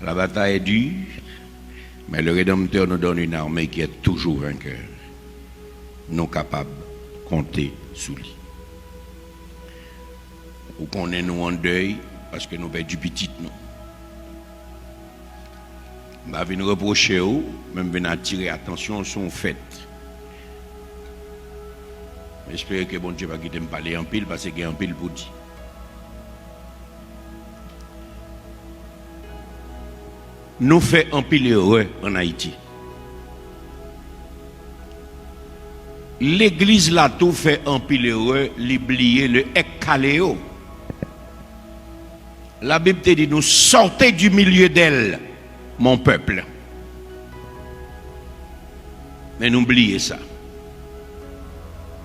La bataille est dure, mais le Rédempteur nous donne une armée qui est toujours vainqueur, non capable de compter sous lui. Ou qu'on est nous en deuil parce que nous perdons petit nous. Je vais nous reprocher, même venir attirer attention sur le fait. J'espère que bon Dieu va quitter me parler en pile parce qu'il y a un pile pour dire. Nous faisons un pile heureux en Haïti. L'église là tout fait un pile heureux, l'oublier le Ekaléo. La Bible te dit nous sortez du milieu d'elle, mon peuple. Mais n'oubliez ça.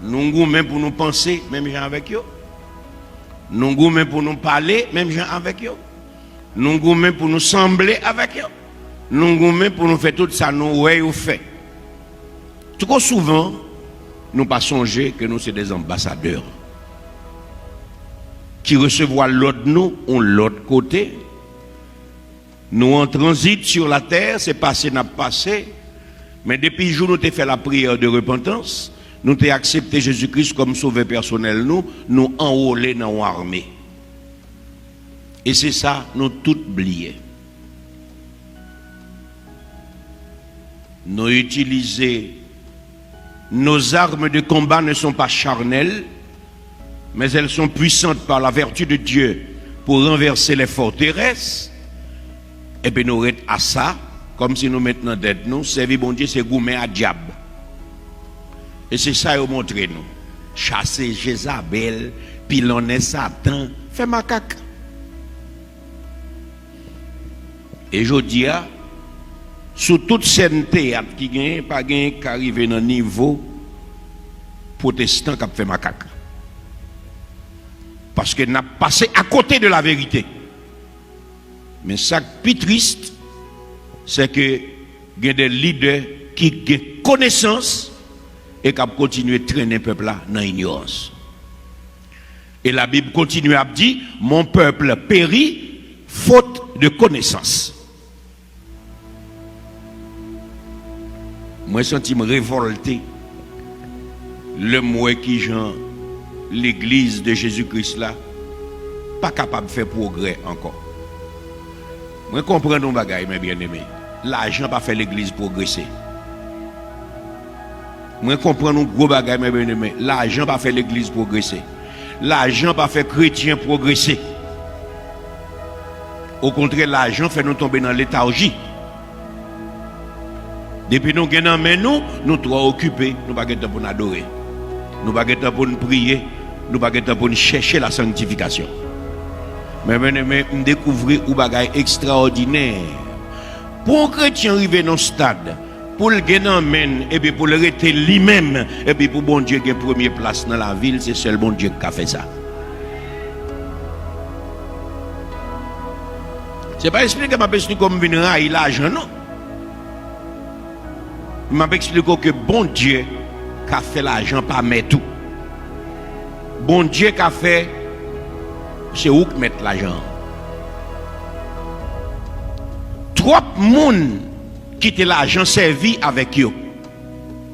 Nous goûtons pour nous penser, même gens avec eux. Nous goûtons pour nous parler, même gens avec eux. Nous goûtons pour nous sembler avec eux. Nous goûtons pour nous faire tout ça, nous ouais ou fait. Trop souvent, nous pas songer que nous sommes des ambassadeurs qui recevoir l'autre nous, on l'autre côté. Nous en transit sur la terre, c'est passé, n'a passé. Mais depuis le jour où nous avons fait la prière de repentance, nous avons accepté Jésus-Christ comme sauveur personnel, nous enrôlés dans une armée. Et c'est ça, nous tout oubliés. Nous utilisons, nos armes de combat ne sont pas charnelles, mais elles sont puissantes par la vertu de Dieu pour renverser les forteresses. Et puis nous restons à ça, comme si nous maintenant d'être nous, servir bon Dieu, c'est gourmet à diable. Et c'est ça qu'ils montrent nous. Chasser Jézabel, pilonner Satan, fait macaque. Et je dis, sous toute scène théâtre qui gagne, pas gagne qui arrive dans le niveau protestant qui a fait macaque. Parce qu'il n'a passé à côté de la vérité. Mais ça qui est plus triste, c'est que il y a des leaders qui ont connaissance et qui continuent à traîner le peuple là dans l'ignorance. Et la Bible continue à dire, mon peuple périt faute de connaissance. Moi, je sens me révolté. Le moi qui Jean, l'église de Jésus-Christ là, pas capable de faire progrès encore. Moi, je comprends nos bagailles, mes bien-aimés. L'argent n'a pas fait l'église progresser. Moi, je comprends nos gros bagailles, mes bien-aimés. L'argent n'a pas fait l'église progresser. L'argent n'a pas fait chrétien progresser. Au contraire, l'argent fait nous tomber dans léthargie. Depuis nous gagnons, mais nous trop occupés, nous ne pouvons pas pour nous adorer. Nous ne pouvons pas pour nous prier, nous ne pouvons pas pour nous chercher la sanctification. Mais nous découvrons un bagage extraordinaire. Pour un chrétien arriver dans ce stade, pour le gagner et puis pour le rester lui-même, et puis pour bon Dieu qui est première place dans la ville, c'est seul bon Dieu qui a fait ça. Ce n'est pas expliqué comme venir railler l'argent, non. Il m'a expliqué que bon Dieu qui a fait l'argent pas mettre tout. Bon Dieu qui a fait, c'est où que mettre l'argent. Trop de monde qui était l'argent servi avec eux,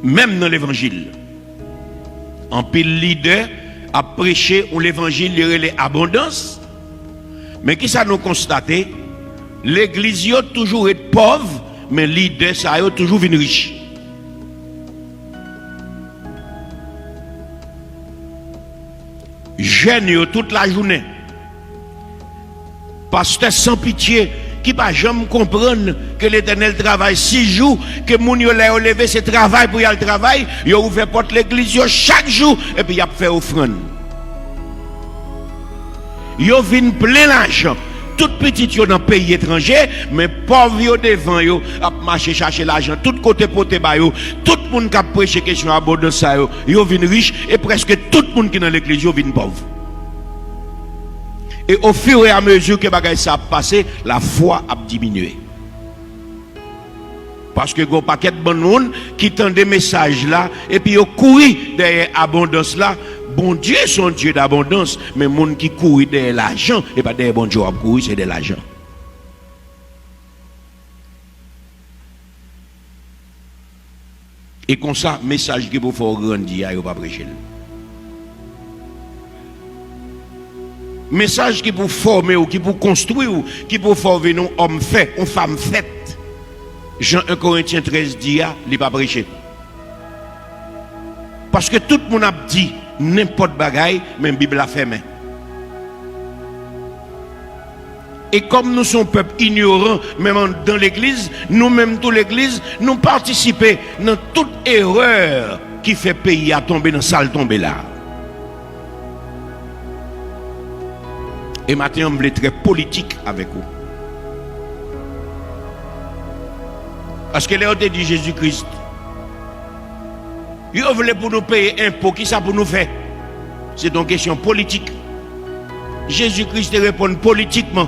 même dans l'évangile. En pile leader a prêché où l'évangile est abondance, mais qui ça nous constaté? L'église a toujours été pauvre, mais leader ça a toujours venu riche. Jeune toute la journée. Pasteur sans pitié qui pas jamais comprendre que l'Éternel travaille 6 jours, que mon yo l'a levé ce travail pour y aller travail, yo ouvert porte l'église chaque jour et puis y a fait offrande. Yo vinn plein l'argent. Tout petit yo dans pays étranger, mais pauvre yo devant yo a marché chercher l'argent tout côté poté ba yo, tout monde qui a prêché question abondance ça yo vinn riche et presque tout monde qui dans l'église yo vinn pauvre. Et au fur et à mesure que bagay ça a passé, la foi a diminué. Parce que il y a un paquet de bon monde qui tend des messages là et puis yo couru derrière abondance là, bon Dieu son Dieu d'abondance, mais monde qui court derrière l'argent, et pas derrière bon Dieu à courir, c'est de l'argent. Et comme ça, message qui pour faire grandir, il ne pas prêcher. Message qui pour former ou qui pour construire ou qui pour former un homme fait, une femme faite. Jean 1 Corinthiens 13 dit, il n'est pas prêché. Parce que tout le monde a dit n'importe bagaille, même la Bible a fait main. Et comme nous sommes peuple ignorant, même dans l'église, nous-mêmes, toute l'église, nous participons dans toute erreur qui fait pays à tomber dans salle tomber là. Et maintenant, on est très politique avec vous. Parce que là, on dit Jésus-Christ. Ils veulent pour nous payer impôt, qui ça pour nous faire? C'est une question politique. Jésus-Christ répond politiquement.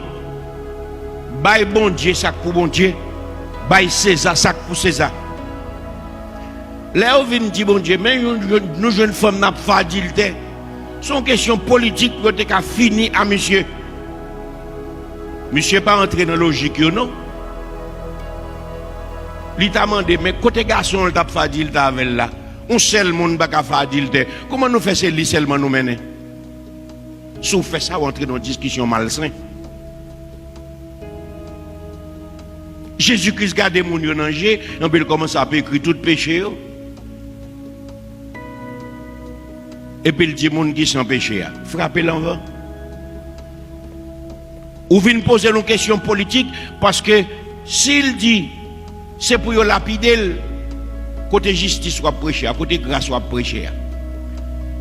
Bail bon Dieu, ça pour bon Dieu. Bail César, ça pour César. Là, on vient dire bon Dieu, mais nous jeunes femmes n'a pas d'adultère. Son question politique pour te fini à monsieur. Monsieur pas entré dans la logique, non? Il t'a demandé, mais côté garçon, il t'a fait adultère avec là. On seul monde pas faire adultère. Comment nous faisons c'est seulement nous mener? Si vous faites ça, vous entrez dans une discussion malsaine. Jésus-Christ garde mon yon danger, on peut commencer à écrire tout péché. Et puis il dit moun qui sans péché. Frappez l'envers. Ou vient poser une question politique parce que s'il dit c'est pour lapider côté justice soit prêché, côté grâce soit prêché.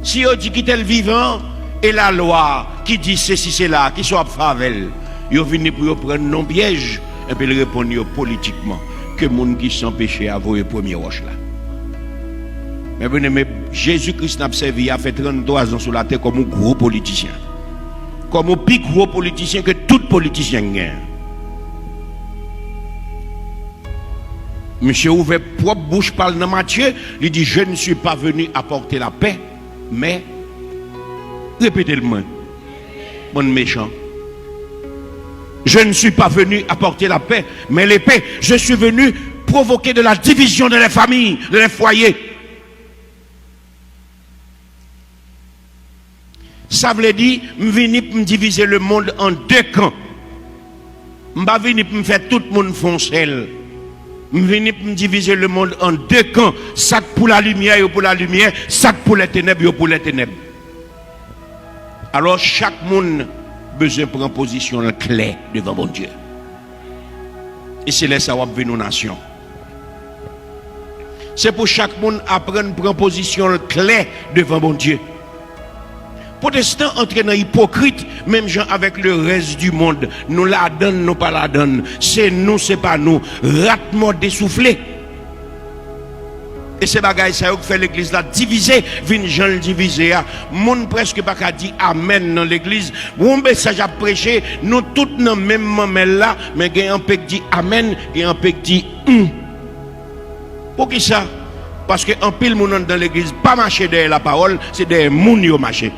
Si on dit qu'il est le vivant et la loi qui dit ceci c'est là qui soit favel, il vient pour prendre non piège et puis il répond politiquement que moun qui sans péché a voulu premier roche là. Mais Jésus-Christ n'a servi a fait 33 ans sur la terre comme un gros politicien. Comme un plus gros politicien que tout politicien gagne. Monsieur ouvert propre bouche parle dans Matthieu, il dit je ne suis pas venu apporter la paix, mais répétez-le-moi. Mon méchant. Je ne suis pas venu apporter la paix, mais l'épée. Je suis venu provoquer de la division de les familles, de les foyers. Ça veut dire, je viens pour me diviser le monde en deux camps. Je ne viens pas pour me faire tout le monde foncer. Je viens pour me diviser le monde en deux camps. Ça pour la lumière et pour la lumière, ça pour les ténèbres et pour les ténèbres. Alors chaque monde a besoin de prendre position claire devant mon Dieu. Et c'est là que ça va venir nos nations. C'est pour chaque monde apprendre à prendre position claire devant mon Dieu. Protestants entrent dans hypocrite, même gens avec le reste du monde. Nous la donnons, nous pas la donnons. C'est nous, c'est pas nous. Ratement dessoufflé. Et c'est bagaille ça qui fait l'église là divisée, vin gens le diviser. Monde presque pas qu'à dire amen dans l'église. Bon message à prêcher, nous tous dans même moment là, mais il y a un peu qui dit amen, il y a un peu qui dit Pour qui ça? Parce que en pile monde dans l'église pas marcher derrière la parole, c'est derrière moun yo marcher.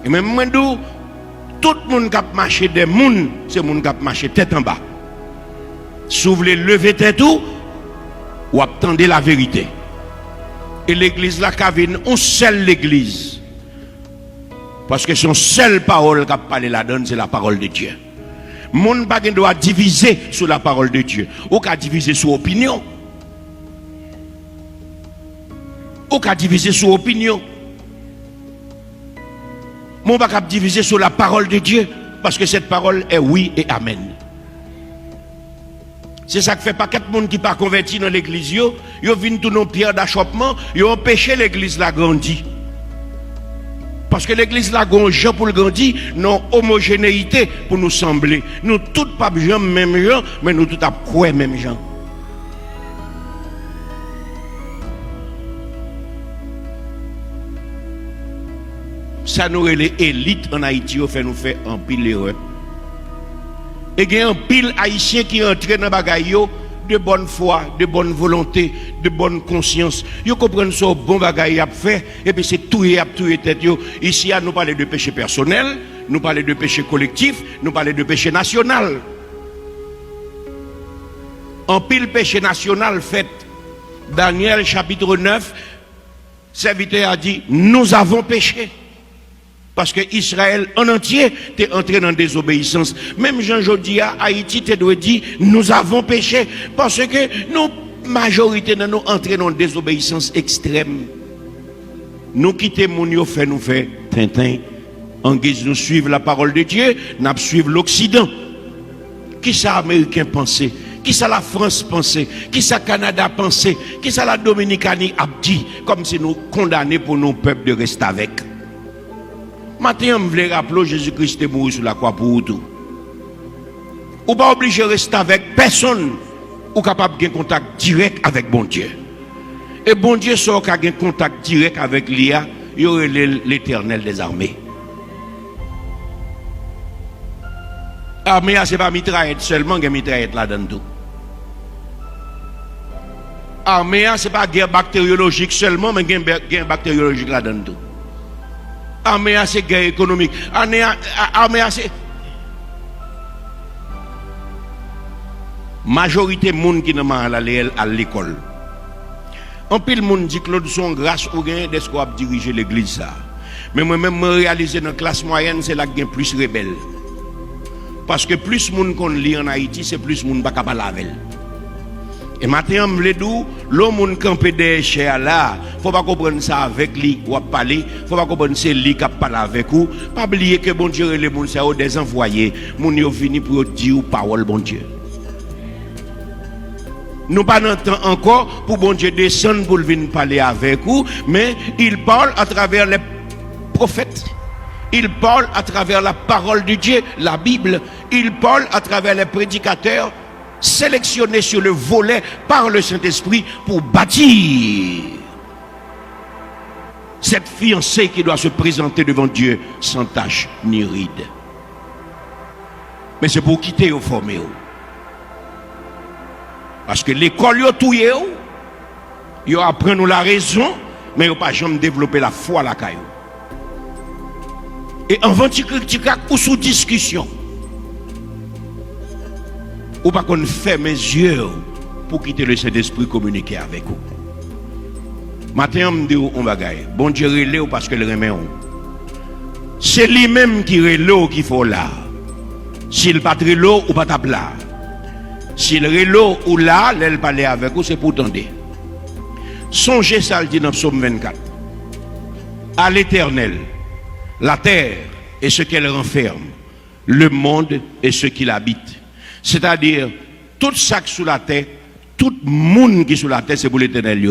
Et même moi, tout le monde qui a marché des moun, c'est le monde qui a marché tête en bas. Si vous voulez lever tête ou attendez la vérité. Et l'église là, on seule l'église. Parce que son seule parole qui a parlé là-dedans, c'est la parole de Dieu. Le monde ne doit diviser sur la parole de Dieu. Ou qu'à diviser sur opinion. Ou qu'à diviser sur opinion. Mon va diviser sur la parole de Dieu parce que cette parole est oui et amen. C'est ça que fait pas quatre monde qui pas converti dans l'église yo viennent tout nos pierres d'achoppement, yo empêché l'église la grandir. Parce que l'église la grandit pour le grandir, non homogénéité pour nous sembler. Nous tous pas gens même gens, mais nous tous à quoi même gens. Ça nous les élites en Haïti fait nous faire un pile erreur. Et il y a un pile haïtien qui entre dans bagaille de bonne foi, de bonne volonté, de bonne conscience. Ils comprennent ça, bon bagaille à faire, et puis c'est tout tête. Ici, nous parlons de péché personnel, nous parlons de péché collectif, nous parlons de péché national. En pile péché national fait, Daniel chapitre 9, serviteur a dit, nous avons péché. Parce que Israël en entier est entré dans la désobéissance. Même Jean Jodia, Haïti, te doit dire, nous avons péché. Parce que nous, majorité de nous, entrés dans la désobéissance extrême. Nous quittons mon yo fait nous faire tintin. En guise nous suivre la parole de Dieu, nous suivre l'Occident. Qui ça Américain pensait? Qui ça la France pensait? Qui ça Canada pensait? Qui ça la Dominicanie a dit? Comme si nous condamnés pour nos peuples de rester avec. Maintenant, je voulais rappeler Jésus-Christ est mort sur la croix pour tout. Ou pas obligé de rester avec personne ou capable de contact direct avec bon Dieu. Et bon Dieu sort qu'à un contact direct avec l'IA, il y aurait l'Éternel des armées. Armée, ce n'est pas mitraillette seulement, il y a mitraillette là-dedans tout. Armée, ce n'est pas guerre bactériologique seulement, mais il y a guerre bactériologique là-dedans tout. Armée, c'est guerre économique. Armée, c'est... Majorité de monde qui n'a pas allé à l'école. En pile monde dit Claude son grâce ou gain des qu'on diriger l'église ça. Mais moi-même me réaliser dans la classe moyenne, c'est là qu'il y a plus rebelle. Parce que plus monde qu'on lit en Haïti, c'est plus monde pas capable laver. Et maintenant, je veux dire, l'homme qui campé des chers là, il ne faut pas comprendre ça avec lui ou parler, il ne faut pas comprendre que c'est lui qui parle avec vous. Pas oublier que bon Dieu, les gens sont des envoyés. Mon yo fini pour dire parole, bon Dieu. Nous pas temps encore pour bon Dieu descendre pour venir parler avec vous, mais il parle à travers les prophètes. Il parle à travers la parole de Dieu, la Bible. Il parle à travers les prédicateurs sélectionnés sur le volet par le Saint-Esprit pour bâtir cette fiancée qui doit se présenter devant Dieu sans tache ni ride. Mais c'est pour quitter au formé. Parce que l'école yo touye yo apprend nous la raison, mais yo pas jamais développer la foi la caillou. Et avant de critiquer ou sous discussion, ou pas qu'on ferme mes yeux pour quitter le Saint-Esprit communiquer avec vous. Maintenant, on me dit on bagaille. Bon Dieu relève parce que le remet on. C'est lui-même qui relève qu'il faut là. S'il pas relève ou pas tape là. S'il relève ou là, l'elle parler avec vous, c'est pour tendre. Songez ça le dit dans Psaume 24. À l'Éternel, la terre et ce qu'elle renferme, le monde et ce qu'il habite. C'est-à-dire, tout ça sous la terre, tout monde qui est sous la terre, c'est pour l'Éternel.